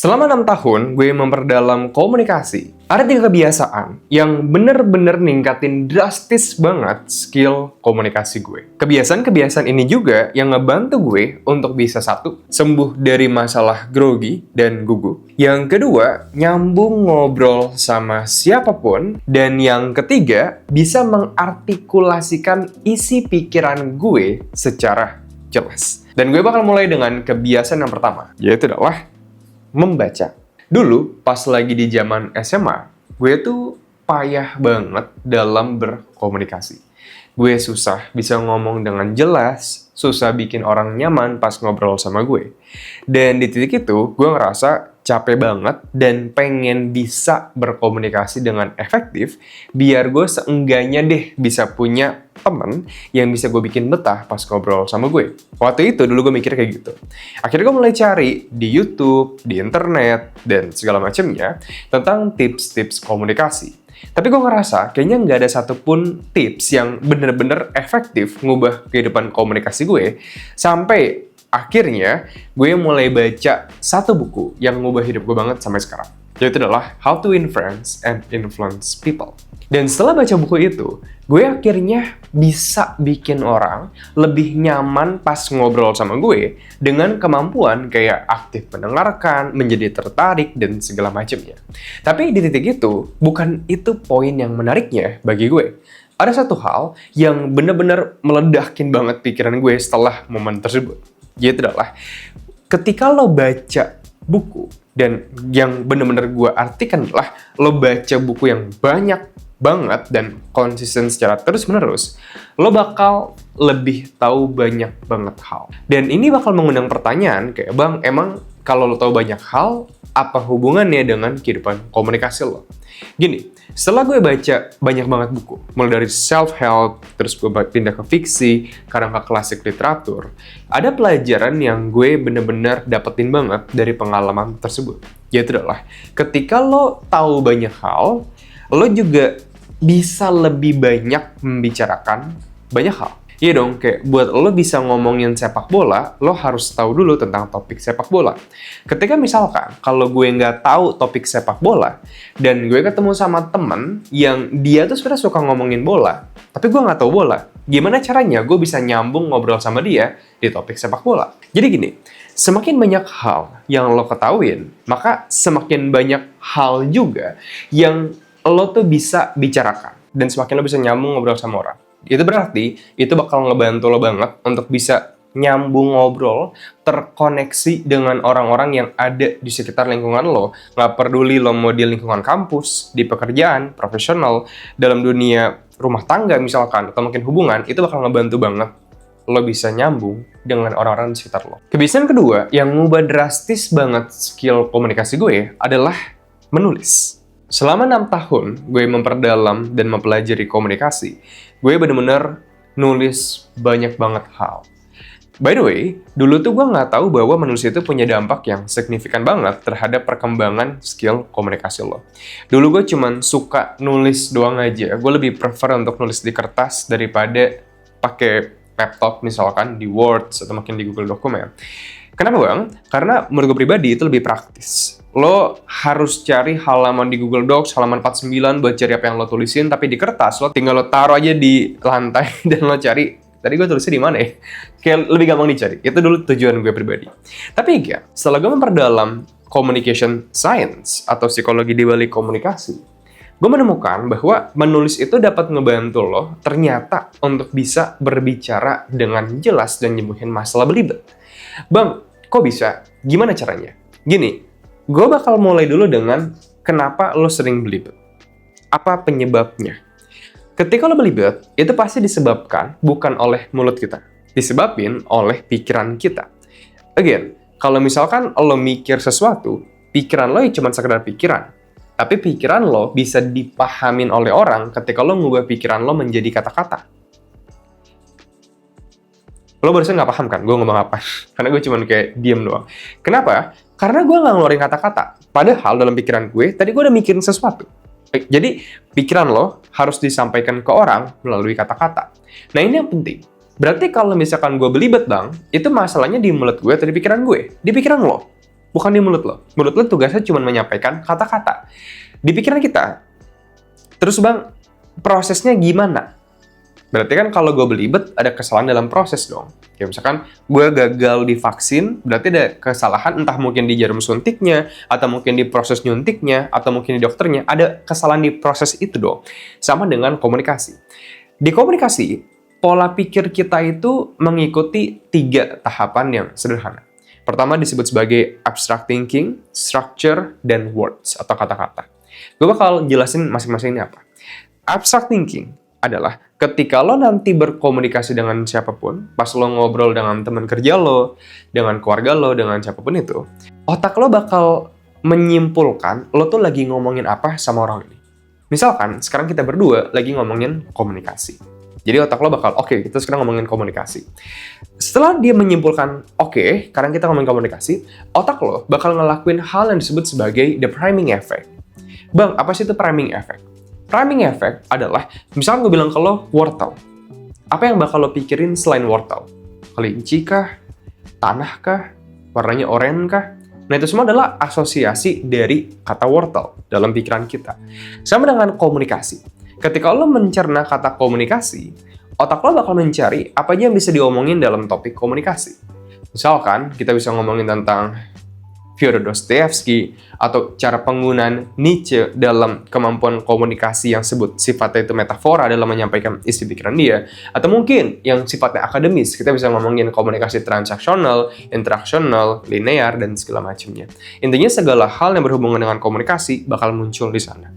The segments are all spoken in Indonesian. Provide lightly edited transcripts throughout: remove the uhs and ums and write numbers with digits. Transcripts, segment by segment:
Selama 6 tahun, gue memperdalam komunikasi. Ada 3 kebiasaan yang bener-bener ningkatin drastis banget skill komunikasi gue. Kebiasaan-kebiasaan ini juga yang ngebantu gue untuk bisa satu, sembuh dari masalah grogi dan gugup. Yang kedua, nyambung ngobrol sama siapapun. Dan yang ketiga, bisa mengartikulasikan isi pikiran gue secara jelas. Dan gue bakal mulai dengan kebiasaan yang pertama, yaitu adalah membaca. Dulu, pas lagi di zaman SMA, gue tuh payah banget dalam berkomunikasi. Gue susah bisa ngomong dengan jelas, susah bikin orang nyaman pas ngobrol sama gue. Dan di titik itu, gue ngerasa capek banget dan pengen bisa berkomunikasi dengan efektif biar gue seenggaknya deh bisa punya temen yang bisa gue bikin betah pas ngobrol sama gue. Waktu itu dulu gue mikir kayak gitu. Akhirnya gue mulai cari di YouTube, di internet, dan segala macamnya tentang tips-tips komunikasi. Tapi gue ngerasa kayaknya nggak ada satupun tips yang bener-bener efektif ngubah kehidupan komunikasi gue sampai akhirnya, gue mulai baca satu buku yang ngubah hidup gue banget sampai sekarang. Yaitu adalah How to Influence and Influence People. Dan setelah baca buku itu, gue akhirnya bisa bikin orang lebih nyaman pas ngobrol sama gue dengan kemampuan kayak aktif mendengarkan, menjadi tertarik, dan segala macamnya. Tapi di titik itu, bukan itu poin yang menariknya bagi gue. Ada satu hal yang bener-bener meledakin banget pikiran gue setelah momen tersebut. Yaitu adalah ketika lo baca buku, dan yang bener-bener gue artikan adalah lo baca buku yang banyak banget dan konsisten secara terus-menerus, lo bakal lebih tahu banyak banget hal. Dan ini bakal mengundang pertanyaan kayak, Bang, emang kalau lo tahu banyak hal, apa hubungannya dengan kehidupan komunikasi lo? Gini, setelah gue baca banyak banget buku, mulai dari self-help, terus gue pindah ke fiksi, kadang ke klasik literatur, ada pelajaran yang gue bener-bener dapetin banget dari pengalaman tersebut. Yaitu adalah, ketika lo tahu banyak hal, lo juga bisa lebih banyak membicarakan banyak hal. Iya dong, kayak buat lo bisa ngomongin sepak bola, lo harus tahu dulu tentang topik sepak bola. Ketika misalkan, kalau gue nggak tahu topik sepak bola, dan gue ketemu sama temen yang dia tuh sebenarnya suka ngomongin bola, tapi gue nggak tahu bola, gimana caranya gue bisa nyambung ngobrol sama dia di topik sepak bola? Jadi gini, semakin banyak hal yang lo ketahuin, maka semakin banyak hal juga yang lo tuh bisa bicarakan. Dan semakin lo bisa nyambung ngobrol sama orang. Itu berarti, itu bakal ngebantu lo banget untuk bisa nyambung ngobrol, terkoneksi dengan orang-orang yang ada di sekitar lingkungan lo. Nggak peduli lo mau di lingkungan kampus, di pekerjaan, profesional, dalam dunia rumah tangga misalkan, atau mungkin hubungan, itu bakal ngebantu banget lo bisa nyambung dengan orang-orang di sekitar lo. Kebiasaan kedua yang ngubah drastis banget skill komunikasi gue adalah menulis. Selama 6 tahun, gue memperdalam dan mempelajari komunikasi, gue bener-bener nulis banyak banget hal. By the way, dulu tuh gue nggak tahu bahwa menulis itu punya dampak yang signifikan banget terhadap perkembangan skill komunikasi lo. Dulu gue cuman suka nulis doang aja. Gue lebih prefer untuk nulis di kertas daripada pakai laptop misalkan, di Word atau mungkin di Google Document. Kenapa bang? Karena menurut gue pribadi itu lebih praktis. Lo harus cari halaman di Google Docs, halaman 49 buat cari apa yang lo tulisin, tapi di kertas lo tinggal lo taruh aja di lantai dan lo cari, tadi gue tulisnya di mana ya? Kayak lebih gampang dicari. Itu dulu tujuan gue pribadi. Tapi ya, setelah gue memperdalam communication science atau psikologi di balik komunikasi, gue menemukan bahwa menulis itu dapat ngebantu lo ternyata untuk bisa berbicara dengan jelas dan nyembuhin masalah belibet. Bang, kok bisa? Gimana caranya? Gini, gue bakal mulai dulu dengan kenapa lo sering belibet. Apa penyebabnya? Ketika lo belibet, itu pasti disebabkan bukan oleh mulut kita. Disebabin oleh pikiran kita. Again, kalau misalkan lo mikir sesuatu, pikiran lo ya cuma sekedar pikiran. Tapi pikiran lo bisa dipahamin oleh orang ketika lo ngubah pikiran lo menjadi kata-kata. Lo barusan nggak paham kan gue ngomong apa? Karena gue cuma kayak diem doang. Kenapa? Karena gue nggak ngeluarin kata-kata. Padahal dalam pikiran gue, tadi gue udah mikirin sesuatu. Jadi, pikiran lo harus disampaikan ke orang melalui kata-kata. Nah, ini yang penting. Berarti kalau misalkan gue belibet bang, itu masalahnya di mulut gue atau di pikiran gue? Di pikiran lo. bukan di mulut lo. Mulut lo tugasnya cuma menyampaikan kata-kata. Di pikiran kita, terus bang, prosesnya gimana? Berarti kan kalau gue belibet, ada kesalahan dalam proses dong. Kayak misalkan gue gagal di vaksin, berarti ada kesalahan entah mungkin di jarum suntiknya, atau mungkin di proses nyuntiknya, atau mungkin di dokternya. Ada kesalahan di proses itu dong. Sama dengan komunikasi. Di komunikasi, pola pikir kita itu mengikuti 3 tahapan yang sederhana. Pertama disebut sebagai abstract thinking, structure, dan words atau kata-kata. Gue bakal jelasin masing-masing ini apa. Abstract thinking adalah ketika lo nanti berkomunikasi dengan siapapun, pas lo ngobrol dengan teman kerja lo, dengan keluarga lo, dengan siapapun itu, otak lo bakal menyimpulkan lo tuh lagi ngomongin apa sama orang ini. Misalkan sekarang kita berdua lagi ngomongin komunikasi. Jadi otak lo bakal, oke, kita sekarang ngomongin komunikasi. Setelah dia menyimpulkan, oke, sekarang kita ngomongin komunikasi, otak lo bakal ngelakuin hal yang disebut sebagai the priming effect. Bang, apa sih itu priming effect? Priming effect adalah, misalkan gue bilang ke lo, wortel. Apa yang bakal lo pikirin selain wortel? Kelinci kah? Tanah kah? Warnanya oranye kah? Nah, itu semua adalah asosiasi dari kata wortel dalam pikiran kita. Sama dengan komunikasi. Ketika lo mencerna kata komunikasi, otak lo bakal mencari apa aja yang bisa diomongin dalam topik komunikasi. Misalkan, kita bisa ngomongin tentang Fyodor Dostoevsky, atau cara penggunaan Nietzsche dalam kemampuan komunikasi yang sifatnya itu metafora dalam menyampaikan isi pikiran dia, atau mungkin yang sifatnya akademis, kita bisa ngomongin komunikasi transaksional, interaksional, linear, dan segala macamnya. Intinya segala hal yang berhubungan dengan komunikasi bakal muncul di sana.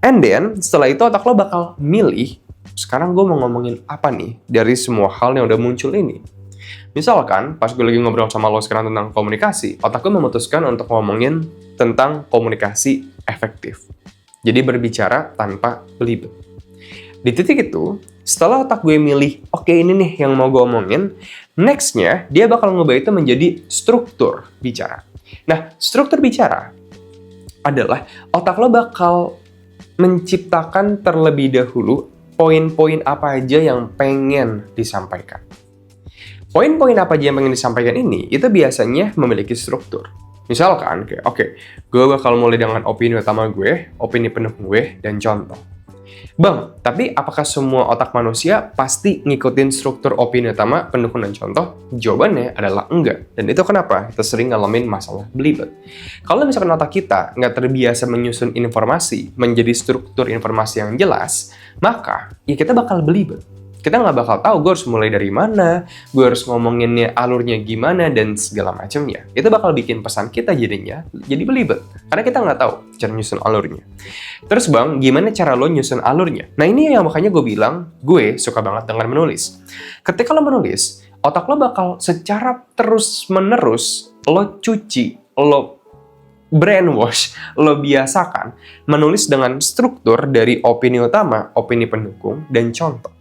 And then, setelah itu otak lo bakal milih, sekarang gue mau ngomongin apa nih dari semua hal yang udah muncul ini. Misalkan, pas gue lagi ngobrol sama lo sekarang tentang komunikasi, otak gue memutuskan untuk ngomongin tentang komunikasi efektif. Jadi berbicara tanpa belibet. Di titik itu, setelah otak gue milih, oke ini nih yang mau gue omongin, next-nya dia bakal ngubah itu menjadi struktur bicara. Nah, struktur bicara adalah otak lo bakal menciptakan terlebih dahulu poin-poin apa aja yang pengen disampaikan. Poin-poin apa aja yang pengen disampaikan ini, itu biasanya memiliki struktur. Misalkan, oke, gue bakal mulai dengan opini utama gue, opini pendukung gue, dan contoh. Bang, tapi apakah semua otak manusia pasti ngikutin struktur opini utama, pendukung, dan contoh? Jawabannya adalah enggak. Dan itu kenapa kita sering ngalamin masalah belibet. Kalau misalkan otak kita nggak terbiasa menyusun informasi menjadi struktur informasi yang jelas, maka ya kita bakal belibet. Kita nggak bakal tahu gue harus mulai dari mana, gue harus ngomonginnya alurnya gimana, dan segala macamnya. Itu bakal bikin pesan kita jadinya jadi belibet. Karena kita nggak tahu cara nyusun alurnya. Terus bang, gimana cara lo nyusun alurnya? Nah ini yang makanya gue bilang, gue suka banget dengan menulis. Ketika lo menulis, otak lo bakal secara terus-menerus lo cuci, lo brainwash, lo biasakan menulis dengan struktur dari opini utama, opini pendukung, dan contoh.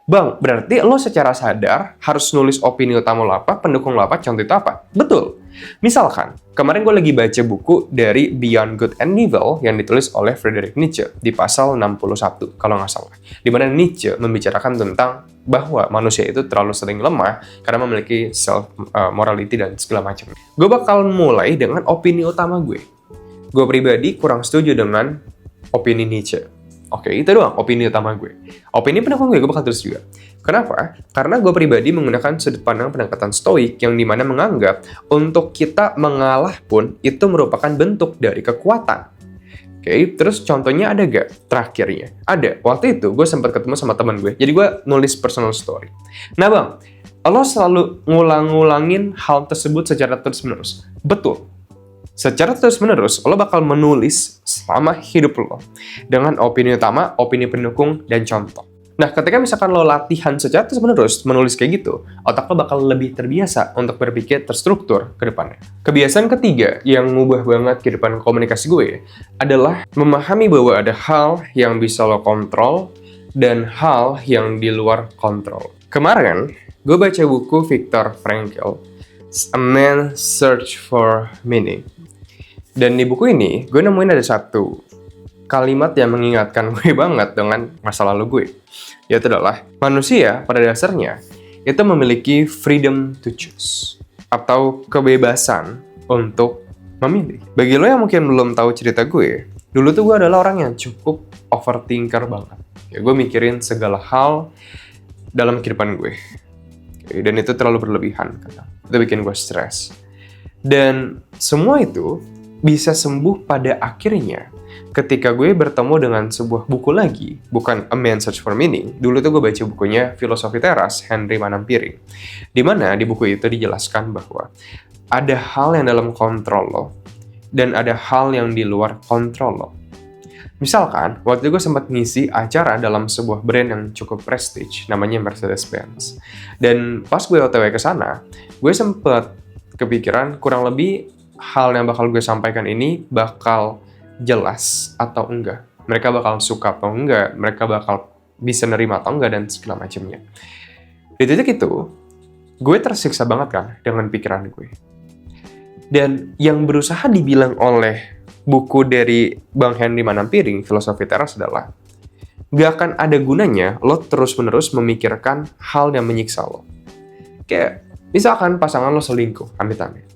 Bang, berarti lo secara sadar harus nulis opini utama lo apa, pendukung lo apa, contoh itu apa? Betul. Misalkan, kemarin gue lagi baca buku dari Beyond Good and Evil yang ditulis oleh Friedrich Nietzsche di pasal 61, kalau nggak salah. Di mana Nietzsche membicarakan tentang bahwa manusia itu terlalu sering lemah karena memiliki self-morality dan segala macam. Gue bakal mulai dengan opini utama gue. Gue pribadi kurang setuju dengan opini Nietzsche. Oke, itu doang opini utama gue. Opini pendukung gue bakal terus juga. Kenapa? Karena gue pribadi menggunakan sudut pandang pendekatan stoik yang dimana menganggap untuk kita mengalah pun itu merupakan bentuk dari kekuatan. Oke, terus contohnya ada gak? Terakhirnya. Ada. Waktu itu gue sempat ketemu sama teman gue. Jadi gue nulis personal story. Nah bang, lo selalu ngulang-ngulangin hal tersebut secara terus-menerus. Betul. Secara terus-menerus, lo bakal menulis selama hidup lo dengan opini utama, opini pendukung, dan contoh. Nah, ketika misalkan lo latihan secara terus-menerus menulis kayak gitu, otak lo bakal lebih terbiasa untuk berpikir terstruktur ke depannya. Kebiasaan ketiga yang ngubah banget kehidupan komunikasi gue adalah memahami bahwa ada hal yang bisa lo kontrol dan hal yang di luar kontrol. Kemarin, gue baca buku Viktor Frankl, A Man's Search for Meaning. Dan di buku ini, gue nemuin ada satu kalimat yang mengingatkan gue banget dengan masa lalu gue. Yaitu adalah, manusia pada dasarnya itu memiliki freedom to choose. Atau kebebasan untuk memilih. Bagi lo yang mungkin belum tahu cerita gue, dulu tuh gue adalah orang yang cukup overthinker banget. Ya, gue mikirin segala hal dalam kehidupan gue. Oke, dan itu terlalu berlebihan. Itu bikin gue stres. Dan semua itu bisa sembuh pada akhirnya ketika gue bertemu dengan sebuah buku lagi, bukan A Man's Search for Meaning. Dulu tuh gue baca bukunya Filosofi Teras, Henry Manampiring. Di mana di buku itu dijelaskan bahwa ada hal yang dalam kontrol lo, dan ada hal yang di luar kontrol lo. Misalkan, waktu itu gue sempat ngisi acara dalam sebuah brand yang cukup prestige, namanya Mercedes-Benz. Dan pas gue OTW ke sana, gue sempat kepikiran kurang lebih hal yang bakal gue sampaikan ini bakal jelas atau enggak. Mereka bakal suka atau enggak, mereka bakal bisa nerima atau enggak, dan segala macamnya. Di titik itu, gue tersiksa banget kan dengan pikiran gue. Dan yang berusaha dibilang oleh buku dari Bang Henry Manampiring, Filosofi Teras adalah, gak akan ada gunanya lo terus-menerus memikirkan hal yang menyiksa lo. Kayak, misalkan pasangan lo selingkuh, amit-amit.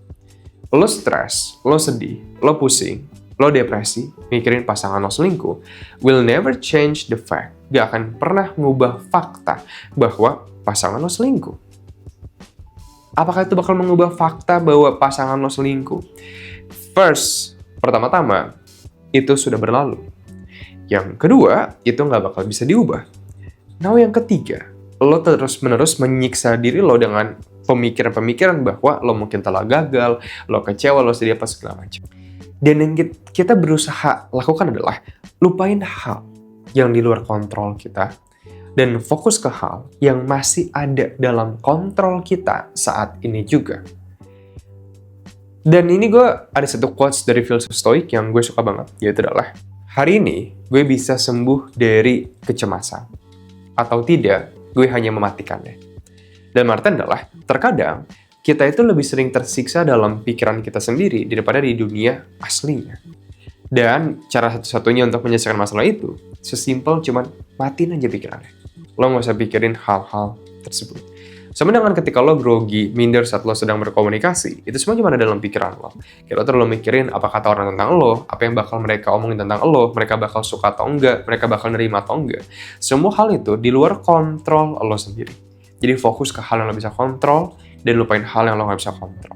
Lo stres, lo sedih, lo pusing, lo depresi, mikirin pasangan lo selingkuh, will never change the fact, gak akan pernah ngubah fakta bahwa pasangan lo selingkuh. Apakah itu bakal mengubah fakta bahwa pasangan lo selingkuh? First, pertama-tama, itu sudah berlalu. Yang kedua, itu nggak bakal bisa diubah. Nah, yang ketiga, lo terus-menerus menyiksa diri lo dengan pemikiran-pemikiran bahwa lo mungkin telah gagal, lo kecewa, lo sedih, apa segala macam. Dan yang kita berusaha lakukan adalah lupain hal yang di luar kontrol kita dan fokus ke hal yang masih ada dalam kontrol kita saat ini juga. Dan ini gue ada satu quotes dari filsuf stoik yang gue suka banget, yaitu adalah, hari ini gue bisa sembuh dari kecemasan. Atau tidak, gue hanya mematikannya. Dan artinya adalah, terkadang kita itu lebih sering tersiksa dalam pikiran kita sendiri daripada di dunia aslinya. Dan cara satu-satunya untuk menyelesaikan masalah itu, sesimpel cuman matiin aja pikirannya. Lo nggak usah pikirin hal-hal tersebut. Sama dengan ketika lo grogi, minder saat lo sedang berkomunikasi, itu semua cuma ada dalam pikiran lo. Kayak lo terlalu mikirin apa kata orang tentang lo, apa yang bakal mereka omongin tentang lo, mereka bakal suka atau enggak, mereka bakal nerima atau enggak. Semua hal itu di luar kontrol lo sendiri. Jadi fokus ke hal yang lo bisa kontrol, dan lupain hal yang lo nggak bisa kontrol.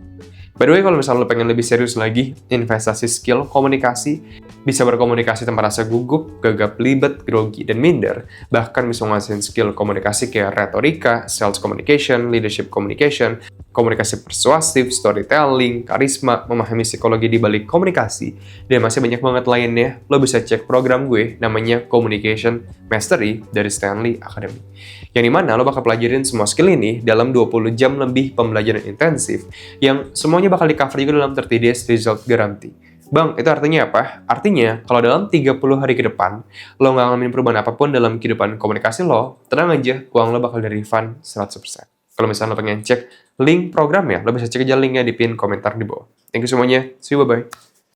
By the way, kalau misalnya lo pengen lebih serius lagi, investasi skill komunikasi, bisa berkomunikasi tanpa rasa gugup, gagap, libet, grogi, dan minder, bahkan bisa ngasihin skill komunikasi kayak retorika, sales communication, leadership communication, komunikasi persuasif, storytelling, karisma, memahami psikologi di balik komunikasi, dan masih banyak banget lainnya. Lo bisa cek program gue, namanya Communication Mastery dari Stanley Academy. Yang dimana lo bakal pelajarin semua skill ini dalam 20 jam lebih pembelajaran intensif, yang semuanya bakal di-cover juga dalam 30 days result guarantee. Bang, itu artinya apa? Artinya, kalau dalam 30 hari ke depan, lo nggak ngalamin perubahan apapun dalam kehidupan komunikasi lo, tenang aja, uang lo bakal di-refund 100%. Kalau misalnya lo pengen cek link programnya, lo bisa cek aja linknya di pin komentar di bawah. Thank you semuanya, see you, bye-bye.